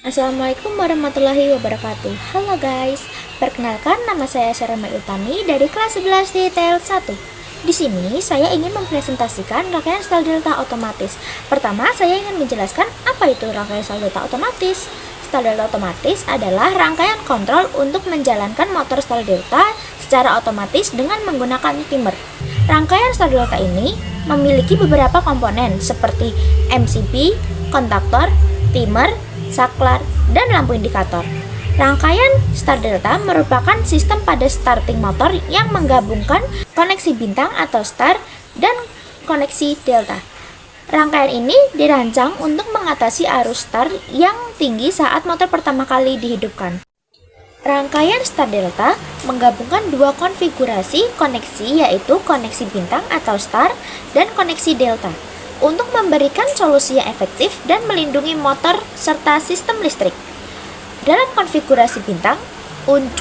Assalamualaikum warahmatullahi wabarakatuh. Halo guys, perkenalkan nama saya Syara Mai Utami dari kelas 11 detail 1. Di sini saya ingin mempresentasikan rangkaian sel delta otomatis. Pertama, saya ingin menjelaskan apa itu rangkaian sel delta otomatis. Sel delta otomatis adalah rangkaian kontrol untuk menjalankan motor sel delta secara otomatis dengan menggunakan timer. Rangkaian sel delta ini memiliki beberapa komponen seperti MCB, kontaktor, timer, saklar, dan lampu indikator. Rangkaian star delta merupakan sistem pada starting motor yang menggabungkan koneksi bintang atau star dan koneksi delta. Rangkaian ini dirancang untuk mengatasi arus star yang tinggi saat motor pertama kali dihidupkan. Rangkaian star delta menggabungkan dua konfigurasi koneksi, yaitu koneksi bintang atau star dan koneksi delta, untuk memberikan solusi yang efektif dan melindungi motor serta sistem listrik. Dalam konfigurasi bintang,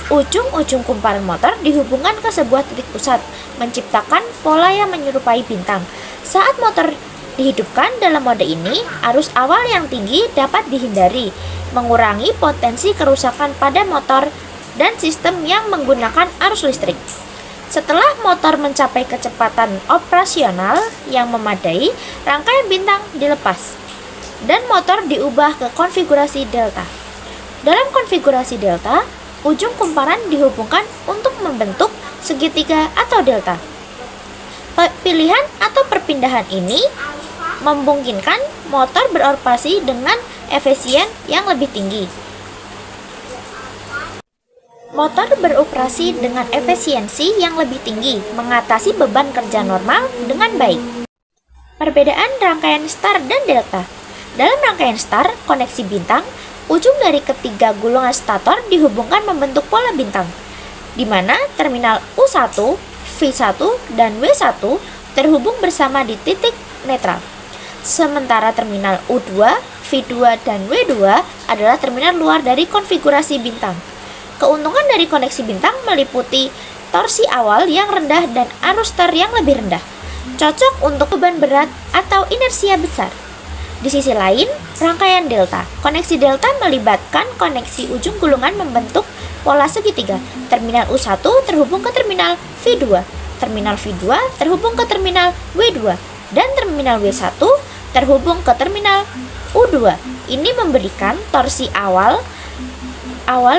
ujung-ujung kumparan motor dihubungkan ke sebuah titik pusat, menciptakan pola yang menyerupai bintang. Saat motor dihidupkan dalam mode ini, arus awal yang tinggi dapat dihindari, mengurangi potensi kerusakan pada motor dan sistem yang menggunakan arus listrik. Setelah motor mencapai kecepatan operasional yang memadai, rangkaian bintang dilepas dan motor diubah ke konfigurasi delta. Dalam konfigurasi delta, ujung kumparan dihubungkan untuk membentuk segitiga atau delta. Pilihan atau perpindahan ini memungkinkan motor beroperasi dengan efisien yang lebih tinggi. Motor beroperasi dengan efisiensi yang lebih tinggi, mengatasi beban kerja normal dengan baik. Perbedaan rangkaian star dan delta. Dalam rangkaian star, koneksi bintang, ujung dari ketiga gulungan stator dihubungkan membentuk pola bintang, di mana terminal U1, V1, dan W1 terhubung bersama di titik netral. Sementara terminal U2, V2, dan W2 adalah terminal luar dari konfigurasi bintang. Keuntungan dari koneksi bintang meliputi torsi awal yang rendah dan arus star yang lebih rendah, cocok untuk beban berat atau inersia besar. Di sisi lain, rangkaian delta. Koneksi delta melibatkan koneksi ujung gulungan membentuk pola segitiga. Terminal U1 terhubung ke terminal V2, terminal V2 terhubung ke terminal W2, dan terminal W1 terhubung ke terminal U2. Ini memberikan torsi awal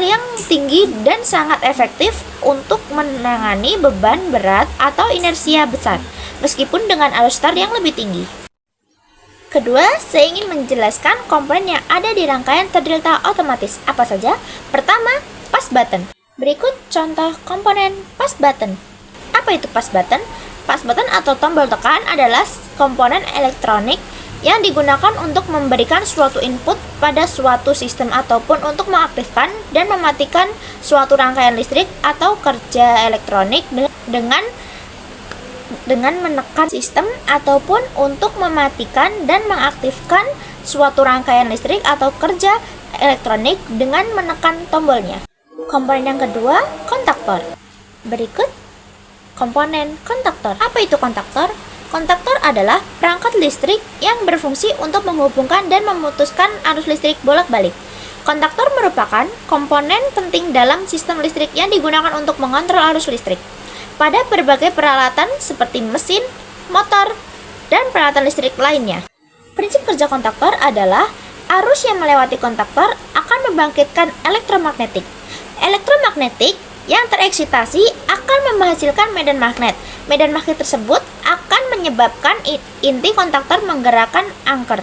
yang tinggi dan sangat efektif untuk menangani beban berat atau inersia besar, meskipun dengan arus star yang lebih tinggi. Kedua, saya ingin menjelaskan komponen yang ada di rangkaian star delta otomatis. Apa saja? Pertama, push button. Berikut contoh komponen push button. Apa itu push button? Push button atau tombol tekan adalah komponen elektronik yang digunakan untuk memberikan suatu input pada suatu sistem ataupun untuk mengaktifkan dan mematikan suatu rangkaian listrik atau kerja elektronik dengan menekan sistem ataupun untuk mematikan dan mengaktifkan suatu rangkaian listrik atau kerja elektronik dengan menekan tombolnya. Komponen yang kedua, kontaktor. Berikut komponen kontaktor. Apa itu kontaktor? Kontaktor adalah perangkat listrik yang berfungsi untuk menghubungkan dan memutuskan arus listrik bolak-balik. Kontaktor merupakan komponen penting dalam sistem listrik yang digunakan untuk mengontrol arus listrik pada berbagai peralatan seperti mesin, motor, dan peralatan listrik lainnya. Prinsip kerja kontaktor adalah arus yang melewati kontaktor akan membangkitkan elektromagnetik. Elektromagnetik yang tereksitasi akan menghasilkan medan magnet. Medan magnet tersebut akan menyebabkan inti kontaktor menggerakkan angker.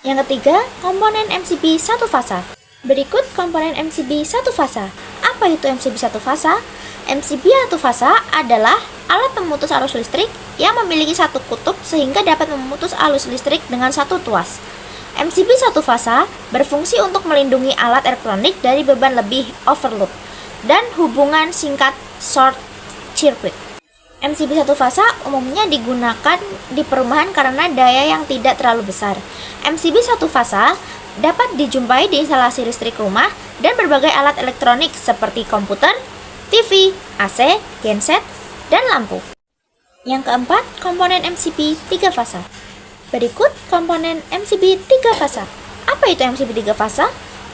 Yang ketiga, komponen MCB satu fasa. Berikut komponen MCB satu fasa. Apa itu MCB satu fasa? MCB satu fasa adalah alat pemutus arus listrik yang memiliki satu kutub sehingga dapat memutus arus listrik dengan satu tuas. MCB satu fasa berfungsi untuk melindungi alat elektronik dari beban lebih overload dan hubungan singkat short circuit. MCB satu fasa umumnya digunakan di perumahan karena daya yang tidak terlalu besar. MCB satu fasa dapat dijumpai di instalasi listrik rumah dan berbagai alat elektronik seperti komputer, TV, AC, genset, dan lampu. Yang keempat, komponen MCB 3 fasa. Berikut komponen MCB 3 fasa. Apa itu MCB 3 fasa?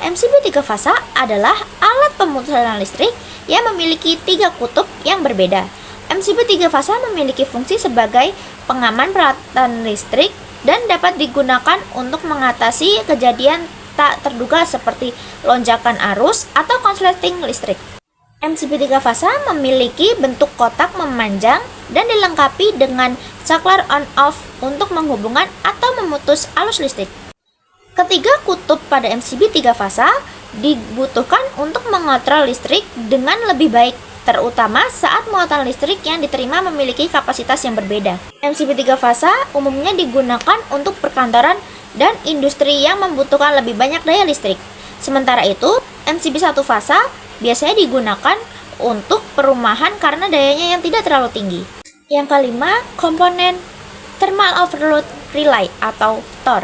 MCB 3 fasa adalah alat pemutusan listrik yang memiliki 3 kutub yang berbeda. MCB 3 fasa memiliki fungsi sebagai pengaman peralatan listrik dan dapat digunakan untuk mengatasi kejadian tak terduga seperti lonjakan arus atau konsleting listrik. MCB 3 fasa memiliki bentuk kotak memanjang dan dilengkapi dengan saklar on-off untuk menghubungkan atau memutus arus listrik. Ketiga kutub pada MCB 3 fasa dibutuhkan untuk mengontrol listrik dengan lebih baik, terutama saat muatan listrik yang diterima memiliki kapasitas yang berbeda. MCB 3 fasa umumnya digunakan untuk perkantoran dan industri yang membutuhkan lebih banyak daya listrik. Sementara itu, MCB 1 fasa biasanya digunakan untuk perumahan karena dayanya yang tidak terlalu tinggi. Yang kelima, komponen Thermal Overload Relay atau TOR.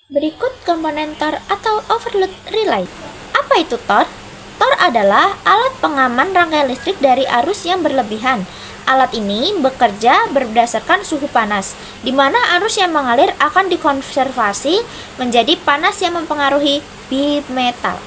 Berikut komponen TOR atau Overload Relay. Apa itu TOR? TOR adalah alat pengaman rangkaian listrik dari arus yang berlebihan. Alat ini bekerja berdasarkan suhu panas, di mana arus yang mengalir akan dikonservasi menjadi panas yang mempengaruhi bimetal.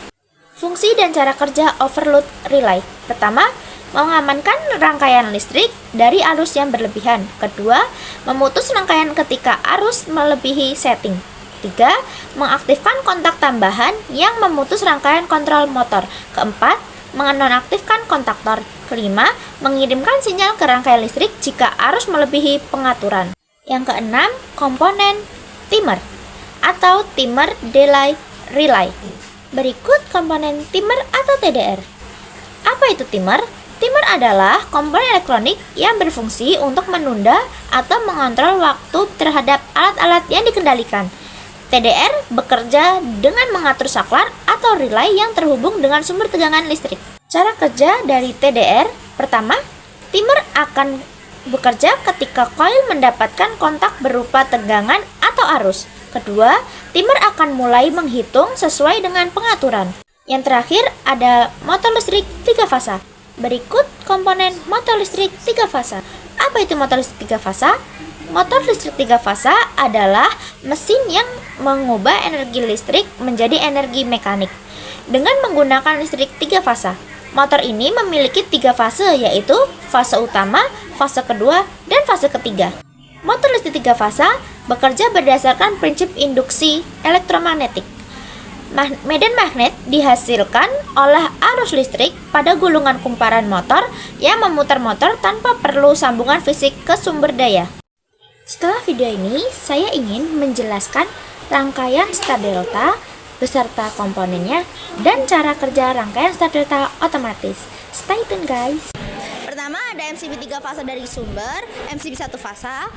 Fungsi dan cara kerja overload relay. Pertama, mengamankan rangkaian listrik dari arus yang berlebihan. Kedua, memutus rangkaian ketika arus melebihi setting. 3. Mengaktifkan kontak tambahan yang memutus rangkaian kontrol motor. Keempat, menonaktifkan kontaktor. Kelima, mengirimkan sinyal ke rangkaian listrik jika arus melebihi pengaturan. Yang keenam, komponen timer atau timer delay relay. Berikut komponen timer atau TDR. Apa itu timer? Timer adalah komponen elektronik yang berfungsi untuk menunda atau mengontrol waktu terhadap alat-alat yang dikendalikan. TDR bekerja dengan mengatur saklar atau relay yang terhubung dengan sumber tegangan listrik. Cara kerja dari TDR, pertama, timer akan bekerja ketika koil mendapatkan kontak berupa tegangan atau arus. Kedua, timer akan mulai menghitung sesuai dengan pengaturan. Yang terakhir ada motor listrik 3 fasa. Berikut komponen motor listrik 3 fasa. Apa itu motor listrik 3 fasa? Motor listrik 3 fasa adalah mesin yang mengubah energi listrik menjadi energi mekanik dengan menggunakan listrik 3 fasa. Motor ini memiliki 3 fase, yaitu fase utama, fase kedua, dan fase ketiga. Motor listrik 3 fasa bekerja berdasarkan prinsip induksi elektromagnetik. Medan magnet dihasilkan oleh arus listrik pada gulungan kumparan motor yang memutar motor tanpa perlu sambungan fisik ke sumber daya. Setelah video ini, saya ingin menjelaskan rangkaian star delta beserta komponennya dan cara kerja rangkaian star delta otomatis. Stay tune guys! Pertama ada MCB 3 fasa dari sumber, MCB 1 fasa,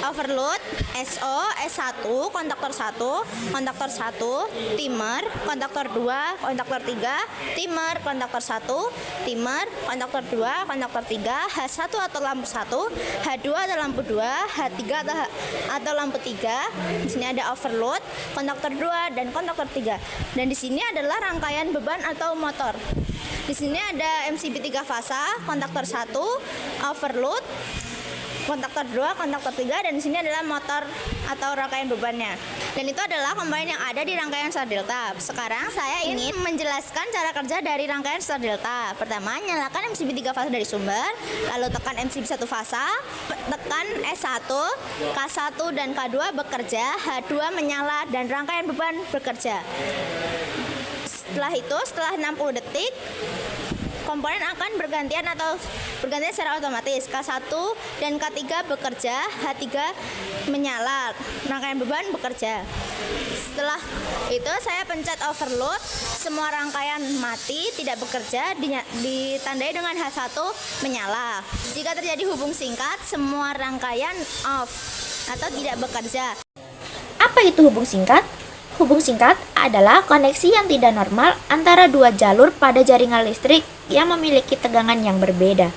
overload, SO, S1, kontaktor 1, kontaktor 1, timer, kontaktor 2, kontaktor 3, timer, kontaktor 1, timer, kontaktor 2, kontaktor 3, H1 atau lampu 1, H2 atau lampu 2, H3 atau lampu 3. Di sini ada overload, kontaktor 2 dan kontaktor 3. Dan di sini adalah rangkaian beban atau motor. Di sini ada MCB 3 fasa, kontaktor 1, overload, kontaktor 2, kontaktor 3, dan di sini adalah motor atau rangkaian bebannya. Dan itu adalah komponen yang ada di rangkaian star delta. Sekarang saya ingin menjelaskan cara kerja dari rangkaian star delta. Pertama, nyalakan MCB 3 fasa dari sumber, lalu tekan MCB 1 fasa, tekan S1, K1 dan K2 bekerja, H2 menyala dan rangkaian beban bekerja. Setelah itu, setelah 60 detik, komponen akan bergantian secara otomatis. K1 dan K3 bekerja, H3 menyala, rangkaian beban bekerja. Setelah itu saya pencet overload, semua rangkaian mati, tidak bekerja, ditandai dengan H1 menyala. Jika terjadi hubung singkat, semua rangkaian off atau tidak bekerja. Apa itu hubung singkat? Hubung singkat adalah koneksi yang tidak normal antara dua jalur pada jaringan listrik yang memiliki tegangan yang berbeda.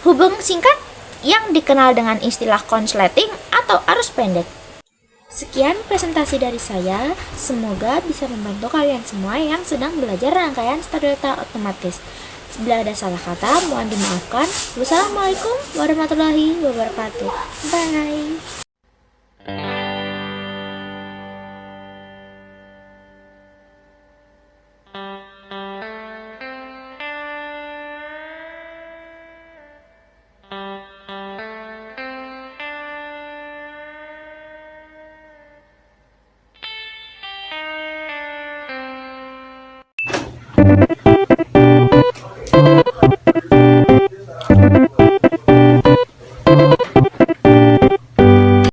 Hubung singkat yang dikenal dengan istilah konsleting atau arus pendek. Sekian presentasi dari saya, semoga bisa membantu kalian semua yang sedang belajar rangkaian star delta otomatis. Bila ada salah kata, mohon dimaafkan. Wassalamualaikum warahmatullahi wabarakatuh. Bye.